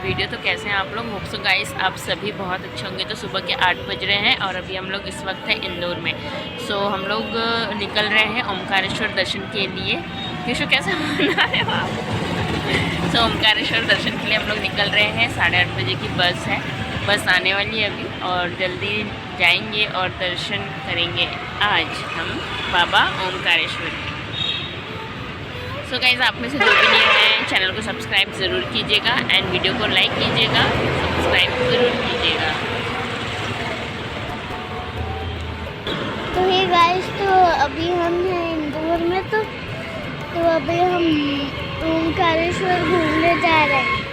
Video. तो कैसे हैं आप लोग? होप सो गाइस आप सभी बहुत अच्छे होंगे। तो सुबह के 8 बज रहे हैं और अभी हम लोग इस वक्त है इंदौर में। सो हम लोग निकल रहे हैं ओमकारेश्वर दर्शन के लिए। किशो कैसे बना रहे हो आप? सो ओमकारेश्वर दर्शन के लिए हम लोग निकल रहे हैं। 8:30 बजे की बस है, बस आने वाली है अभी और जल्दी जाएंगे और दर्शन करेंगे आज हम बाबा ओमकारेश्वर। सो गाइस आप में से जो भी नहीं हैं चैनल को सब्सक्राइब ज़रूर कीजिएगा एंड वीडियो को लाइक कीजिएगा, सब्सक्राइब ज़रूर कीजिएगा। तो ये गाइस तो अभी हम हैं इंदौर में। तो अभी हम ओमकारेश्वर घूमने जा रहे हैं।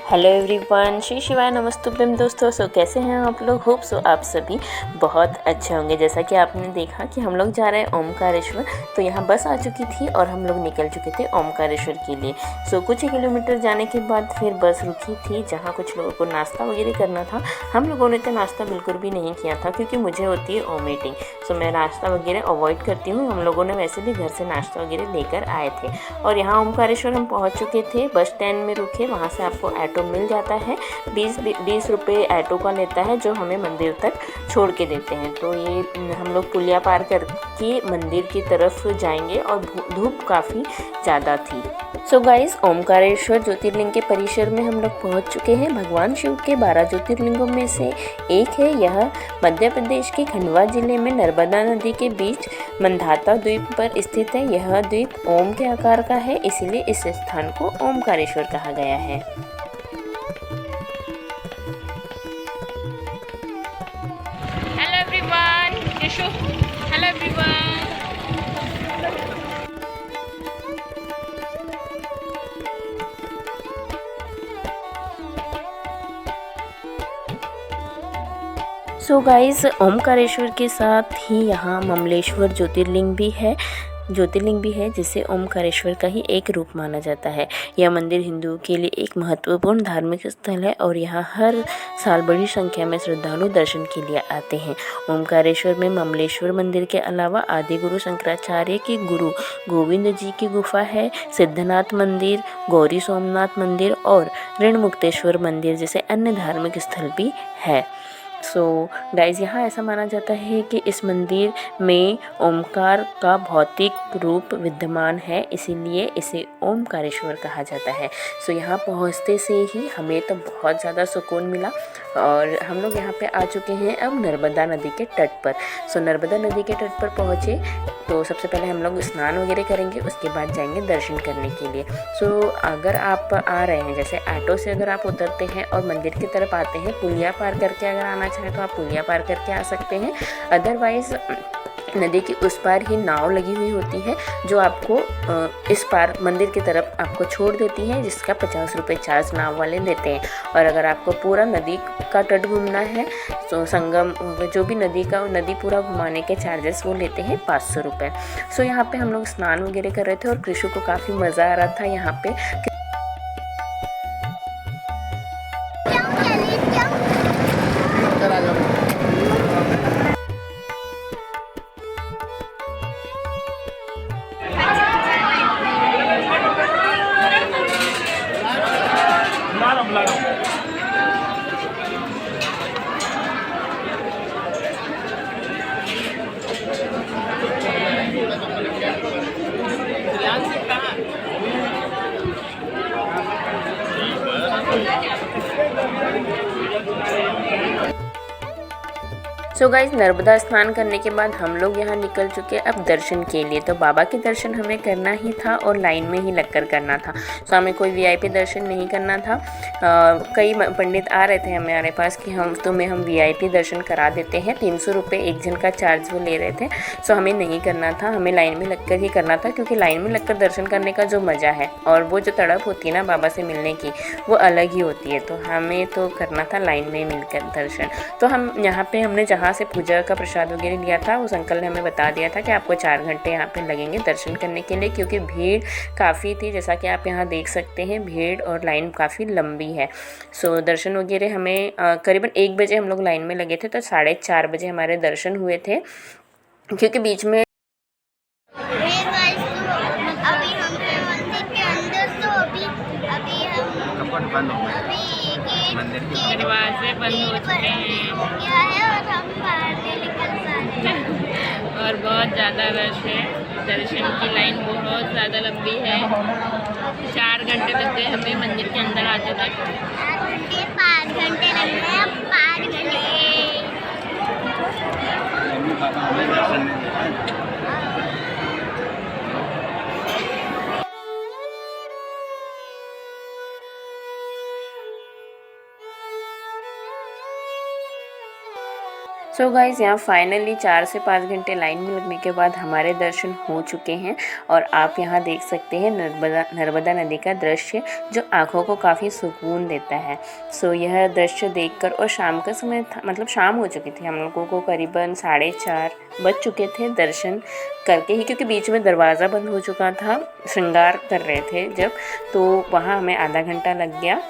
हेलो एवरीवन, श्री शिवाय नमस्तुभ्यम दोस्तों। सो कैसे हैं आप लोग? होप सो आप सभी बहुत अच्छे होंगे। जैसा कि आपने देखा कि हम लोग जा रहे हैं ओमकारेश्वर, तो यहाँ बस आ चुकी थी और हम लोग निकल चुके थे ओमकारेश्वर के लिए। सो कुछ ही किलोमीटर जाने के बाद फिर बस रुकी थी जहाँ कुछ लोगों को नाश्ता वगैरह करना था। हम लोगों ने तो नाश्ता बिल्कुल भी नहीं किया था क्योंकि मुझे होती है वोमिटिंग। सो मैं नाश्ता वगैरह अवॉइड करती हूँ। हम लोगों ने वैसे भी घर से नाश्ता वगैरह लेकर आए थे और यहाँ ओमकारेश्वर हम पहुँच चुके थे। बस स्टैंड में रुके, वहाँ से आपको ऑटो मिल जाता है। 20 रुपये ऑटो का लेता है जो हमें मंदिर तक छोड़ के देते हैं। तो ये हम लोग पुलिया पार करके मंदिर की तरफ जाएंगे और धूप काफ़ी ज़्यादा थी। सो गाइस ओमकारेश्वर ज्योतिर्लिंग के परिसर में हम लोग पहुंच चुके हैं। भगवान शिव के 12 ज्योतिर्लिंगों में से एक है। यह मध्य प्रदेश के खंडवा जिले में नर्मदा नदी के बीच मंधाता द्वीप पर स्थित है। यह द्वीप ओम के आकार का है, इसीलिए इस स्थान को ओमकारेश्वर कहा गया है। Hello everyone. So guys Omkareshwar के साथ ही यहाँ ममलेश्वर ज्योतिर्लिंग भी है जिसे ओमकारेश्वर का ही एक रूप माना जाता है। यह मंदिर हिंदुओं के लिए एक महत्वपूर्ण धार्मिक स्थल है और यहाँ हर साल बड़ी संख्या में श्रद्धालु दर्शन के लिए आते हैं। ओमकारेश्वर में ममलेश्वर मंदिर के अलावा आदि गुरु शंकराचार्य के गुरु गोविंद जी की गुफा है, सिद्धनाथ मंदिर, गौरी सोमनाथ मंदिर और ऋणमुक्तेश्वर मंदिर जैसे अन्य धार्मिक स्थल भी है। सो गाइज यहाँ ऐसा माना जाता है कि इस मंदिर में ओमकार का भौतिक रूप विद्यमान है, इसीलिए इसे ओमकारेश्वर कहा जाता है। सो यहाँ पहुँचते से ही हमें तो बहुत ज़्यादा सुकून मिला और हम लोग यहाँ पे आ चुके हैं अब नर्मदा नदी के तट पर। सो नर्मदा नदी के तट पर पहुँचे तो सबसे पहले हम लोग स्नान वगैरह करेंगे, उसके बाद जाएंगे दर्शन करने के लिए। सो अगर आप आ रहे हैं, जैसे ऑटो से अगर आप उतरते हैं और मंदिर की तरफ आते हैं, पुलिया पार करके अगर आना चाहें तो आप पुलिया पार करके आ सकते हैं। अदरवाइज़ नदी के उस पार ही नाव लगी हुई होती है जो आपको इस पार मंदिर की तरफ आपको छोड़ देती है, जिसका 50 रुपये चार्ज नाव वाले लेते हैं। और अगर आपको पूरा नदी का तट घूमना है तो संगम जो भी नदी पूरा घुमाने के चार्जेस वो लेते हैं 500 रुपये। सो यहाँ पे हम लोग स्नान वगैरह कर रहे थे और कृषु को काफ़ी मज़ा आ रहा था यहाँ पे। सो गाइस नर्मदा स्नान करने के बाद हम लोग यहाँ निकल चुके अब दर्शन के लिए। तो बाबा के दर्शन हमें करना ही था और लाइन में ही लगकर करना था। सो हमें कोई वीआईपी दर्शन नहीं करना था। कई पंडित आ रहे थे हमारे पास कि हम वीआईपी दर्शन करा देते हैं, 300 रुपये एक जन का चार्ज वो ले रहे थे। सो हमें नहीं करना था, हमें लाइन में लगकर ही करना था, क्योंकि लाइन में लगकर दर्शन करने का जो मज़ा है और वो जो तड़प होती है ना बाबा से मिलने की, वो अलग ही होती है। तो हमें तो करना था लाइन में मिलकर दर्शन। तो हम यहाँ पे हमने जहाँ वहाँ से पूजा का प्रसाद वगैरह लिया था। उस अंकल ने हमें बता दिया था कि आपको 4 घंटे यहाँ पे लगेंगे दर्शन करने के लिए, क्योंकि भीड़ काफ़ी थी। जैसा कि आप यहाँ देख सकते हैं भीड़ और लाइन काफ़ी लंबी है। सो दर्शन वगैरह हमें करीबन 1 बजे हम लोग लाइन में लगे थे, तो 4:30 बजे हमारे दर्शन हुए थे, क्योंकि बीच में अभी हम मंदिर के अंदर, तो अभी हम बंद हो गए, अभी मंदिर के दरवाजे बंद हो चुके हैं क्या है और हम बाहर नहीं निकल पा रहे हैं। और बहुत ज़्यादा रश है। दर्शन की लाइन बहुत ज़्यादा लंबी है। 4 घंटे लग गए हमें मंदिर के अंदर आते तक। 5 घंटे लग गए, अब 5 घंटे। मम्मी पापा हमें दर्शन नहीं देते। सो गाइज़ यहाँ फाइनली 4 से 5 घंटे लाइन में लगने के बाद हमारे दर्शन हो चुके हैं। और आप यहाँ देख सकते हैं नर्मदा नदी का दृश्य, जो आँखों को काफ़ी सुकून देता है। सो यह दृश्य देखकर, और शाम का समय था, मतलब शाम हो चुकी थी, हम लोगों को करीबन 4:30 बज चुके थे दर्शन करके ही, क्योंकि बीच में दरवाज़ा बंद हो चुका था, श्रृंगार कर रहे थे जब, तो वहाँ हमें आधा घंटा लग गया।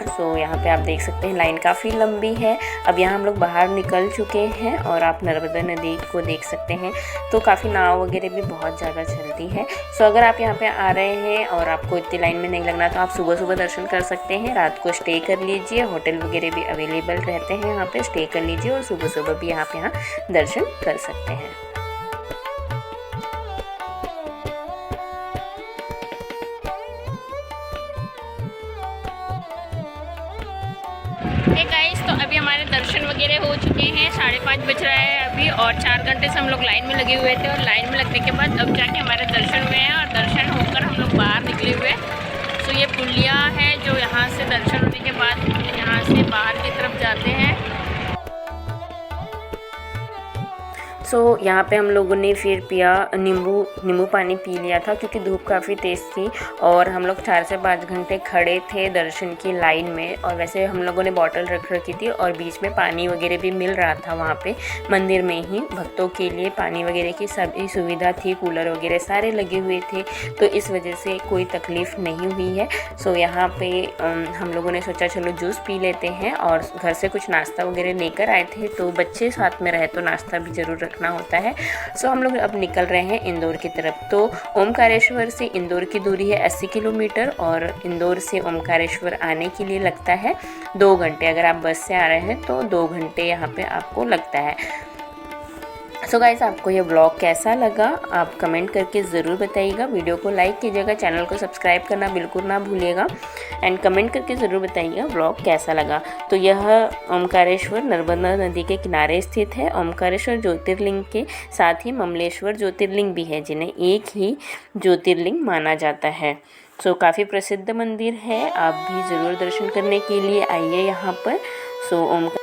सो यहाँ पे आप देख सकते हैं लाइन काफ़ी लंबी है। अब यहाँ हम लोग बाहर निकल चुके हैं और आप नर्मदा नदी को देख सकते हैं, तो काफ़ी नाव वगैरह भी बहुत ज़्यादा चलती है। सो अगर आप यहाँ पे आ रहे हैं और आपको इतनी लाइन में नहीं लगना, तो आप सुबह सुबह दर्शन कर सकते हैं, रात को स्टे कर लीजिए, होटल वगैरह भी अवेलेबल रहते हैं, यहाँ पे स्टे कर लीजिए और सुबह सुबह भी आप यहाँ दर्शन कर सकते हैं। गाइस, तो अभी हमारे दर्शन वगैरह हो चुके हैं। 5:30 बज रहा है अभी, और 4 घंटे से हम लोग लाइन में लगे हुए थे, और लाइन में लगने के बाद अब जाके हमारे दर्शन हुए हैं, और दर्शन होकर हम लोग बाहर निकले हुए। तो ये पुलिया है जो यहाँ से दर्शन होने के बाद यहाँ से बाहर की तरफ जाते हैं। सो यहाँ पे हम लोगों ने फिर पिया नींबू पानी पी लिया था, क्योंकि धूप काफ़ी तेज़ थी और हम लोग 4 से 5 घंटे खड़े थे दर्शन की लाइन में। और वैसे हम लोगों ने बॉटल रख रखी थी और बीच में पानी वगैरह भी मिल रहा था वहाँ पे मंदिर में ही। भक्तों के लिए पानी वगैरह की सभी सुविधा थी, कूलर वगैरह सारे लगे हुए थे, तो इस वजह से कोई तकलीफ़ नहीं हुई है। सो यहाँ पे हम लोगों ने सोचा चलो जूस पी लेते हैं, और घर से कुछ नाश्ता वगैरह लेकर आए थे, तो बच्चे साथ में रहे तो नाश्ता भी ज़रूर रखना होता है। सो हम लोग अब निकल रहे हैं इंदौर की तरफ। तो ओमकारेश्वर से इंदौर की दूरी है 80 किलोमीटर, और इंदौर से ओमकारेश्वर आने के लिए लगता है 2 घंटे। अगर आप बस से आ रहे हैं तो 2 घंटे यहाँ पे आपको लगता है। सो गाइस, आपको ये ब्लॉग कैसा लगा आप कमेंट करके ज़रूर बताइएगा। वीडियो को लाइक कीजिएगा, चैनल को सब्सक्राइब करना बिल्कुल ना भूलिएगा, एंड कमेंट करके ज़रूर बताइएगा ब्लॉग कैसा लगा। तो यह ओमकारेश्वर नर्मदा नदी के किनारे स्थित है। ओमकारेश्वर ज्योतिर्लिंग के साथ ही ममलेश्वर ज्योतिर्लिंग भी है, जिन्हें एक ही ज्योतिर्लिंग माना जाता है। सो काफ़ी प्रसिद्ध मंदिर है, आप भी ज़रूर दर्शन करने के लिए आइए यहाँ पर। सो ओमकार